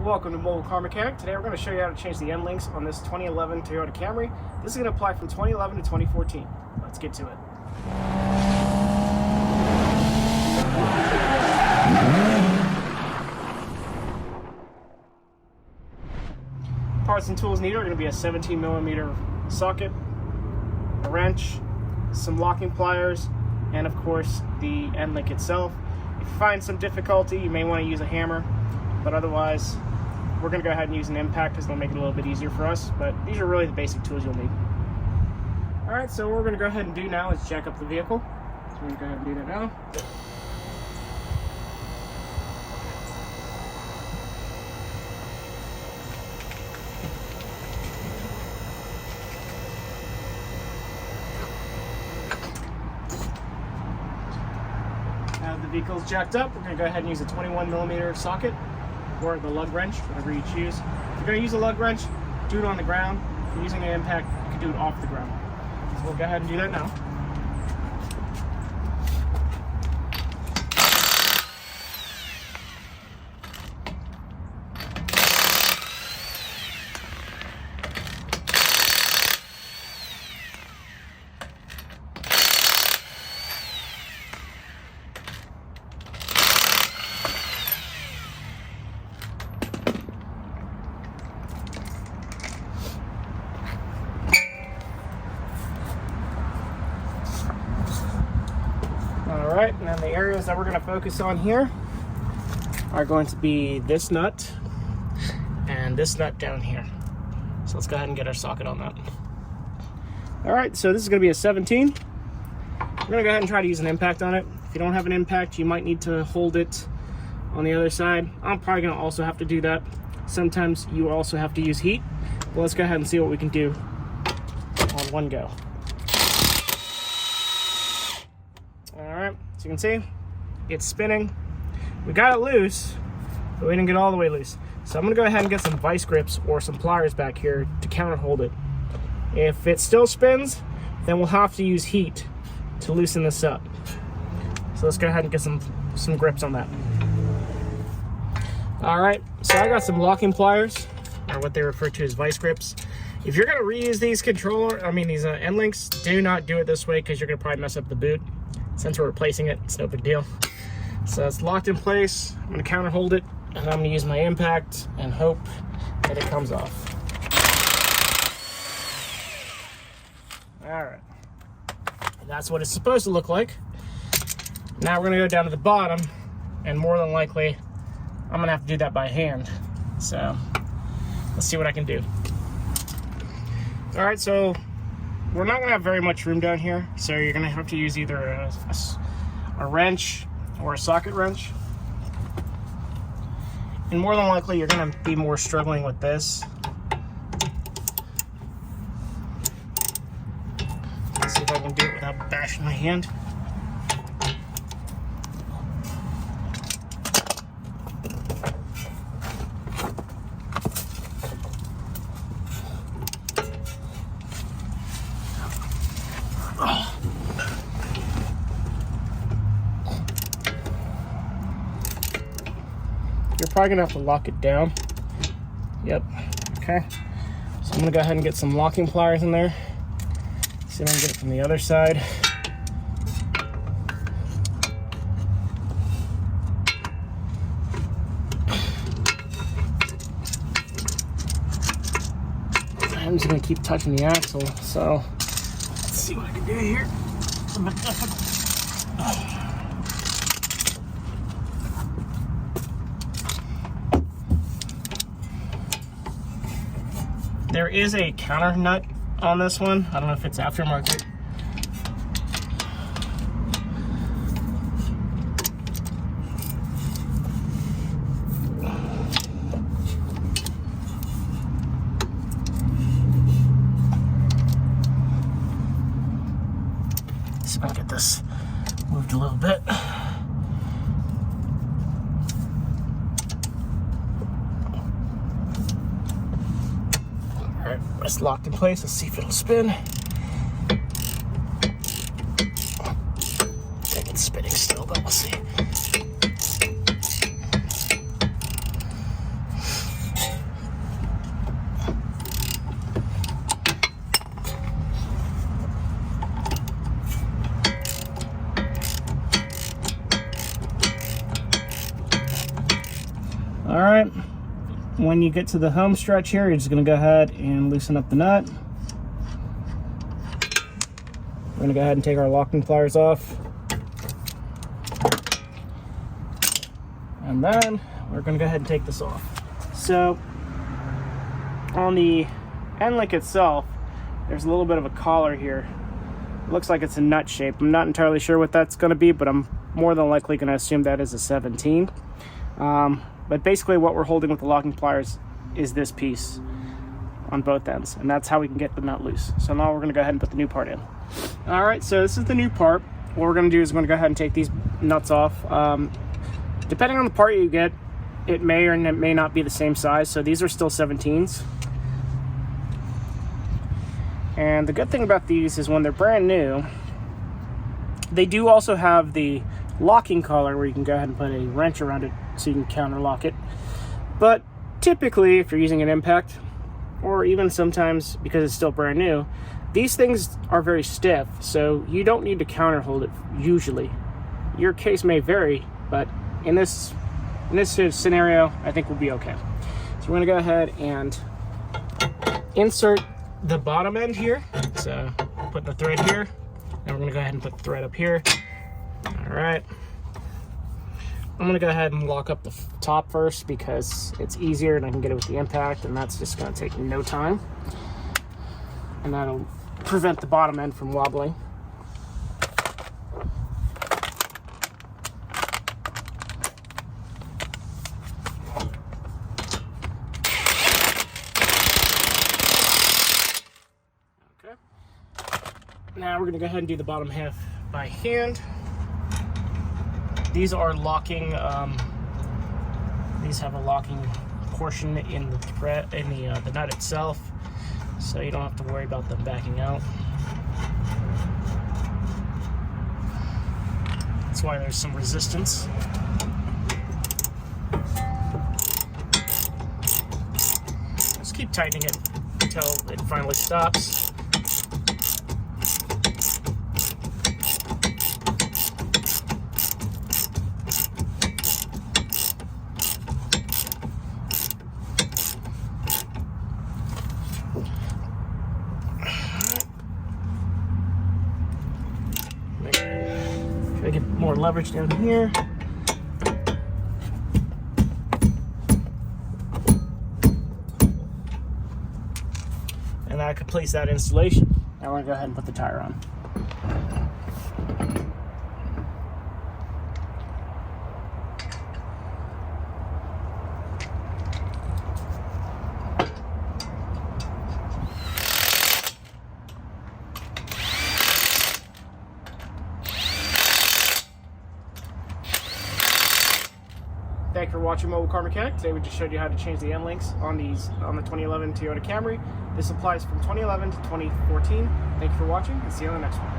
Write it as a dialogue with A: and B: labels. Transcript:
A: welcome to Mobile Car Mechanic. Today we're going to show you how to change the end links on this 2011 Toyota Camry. This is going to apply from 2011 to 2014. Let's get to it. Parts and tools needed are going to be a 17mm socket, a wrench, some locking pliers, and of course the end link itself. If you find some difficulty, you may want to use a hammer, but otherwise we're going to go ahead and use an impact because it'll make it a little bit easier for us. But these are really the basic tools you'll need. Alright, so what we're going to go ahead and do now is jack up the vehicle. So we're going to go ahead and do that now. Now the vehicle's jacked up, we're going to go ahead and use a 21mm socket or the lug wrench, whatever you choose. If you're going to use a lug wrench, do it on the ground. If you're using an impact, you can do it off the ground. So we'll go ahead and do that now. Alright, and then the areas that we're going to focus on here are going to be this nut and this nut down here. So let's go ahead and get our socket on that. Alright, so this is going to be a 17. We're going to go ahead and try to use an impact on it. If you don't have an impact, you might need to hold it on the other side. I'm probably going to also have to do that. Sometimes you also have to use heat. But let's go ahead and see what we can do on one go. Alright, so you can see, it's spinning. We got it loose, but we didn't get all the way loose. So I'm going to go ahead and get some vice grips or some pliers back here to counter hold it. If it still spins, then we'll have to use heat to loosen this up. So let's go ahead and get some grips on that. Alright, so I got some locking pliers, or what they refer to as vice grips. If you're going to reuse these these end links, do not do it this way because you're going to probably mess up the boot. Since we're replacing it, it's no big deal. So it's locked in place. I'm going to counter hold it, and I'm going to use my impact and hope that it comes off. Alright. That's what it's supposed to look like. Now we're going to go down to the bottom, and more than likely, I'm going to have to do that by hand. So let's see what I can do. Alright, so we're not going to have very much room down here, so you're going to have to use either a wrench or a socket wrench. And more than likely, you're going to be more struggling with this. Let's see if I can do it without bashing my hand. You're probably gonna have to lock it down. Yep, okay. So I'm gonna go ahead and get some locking pliers in there. See if I can get it from the other side. I'm just gonna keep touching the axle, so let's see what I can do here. It's a bit difficult. There is a counter nut on this one. I don't know if it's aftermarket. Let's see if I can get this moved a little bit. Alright, it's locked in place. Let's see if it'll spin. I think it's spinning still, but we'll see. right, when you get to the home stretch here, you're just going to go ahead and loosen up the nut. We're going to go ahead and take our locking pliers off. And then we're going to go ahead and take this off. So on the end link itself, there's a little bit of a collar here. It looks like it's a nut shape. I'm not entirely sure what that's going to be, but I'm more than likely going to assume that is a 17. But basically what we're holding with the locking pliers is this piece on both ends, and that's how we can get the nut loose. So now we're going to go ahead and put the new part in. All right, so this is the new part. What we're going to do is we're going to go ahead and take these nuts off. Depending on the part you get, it may or it may not be the same size. So these are still 17s. And the good thing about these is when they're brand new, they do also have the locking collar where you can go ahead and put a wrench around it so you can counter lock it. But typically, if you're using an impact, or even sometimes because it's still brand new, these things are very stiff, so you don't need to counter hold it usually. Your case may vary, but in this scenario, I think we'll be okay. So we're gonna go ahead and insert the bottom end here. So put the thread here, and we're gonna go ahead and put the thread up here. All right. I'm gonna go ahead and lock up the top first because it's easier and I can get it with the impact, and that's just gonna take no time. And that'll prevent the bottom end from wobbling. Okay. Now we're gonna go ahead and do the bottom half by hand. These are locking, these have a locking portion in the thread, in the nut itself, so you don't have to worry about them backing out. That's why there's some resistance. Just keep tightening it until it finally stops. Try to get more leverage down here. And that completes that installation. Now we're gonna go ahead and put the tire on. Thank you for watching Mobile Car Mechanic. Today we just showed you how to change the end links on the 2011 Toyota Camry. This applies from 2011 to 2014. Thank you for watching, and see you on the next one.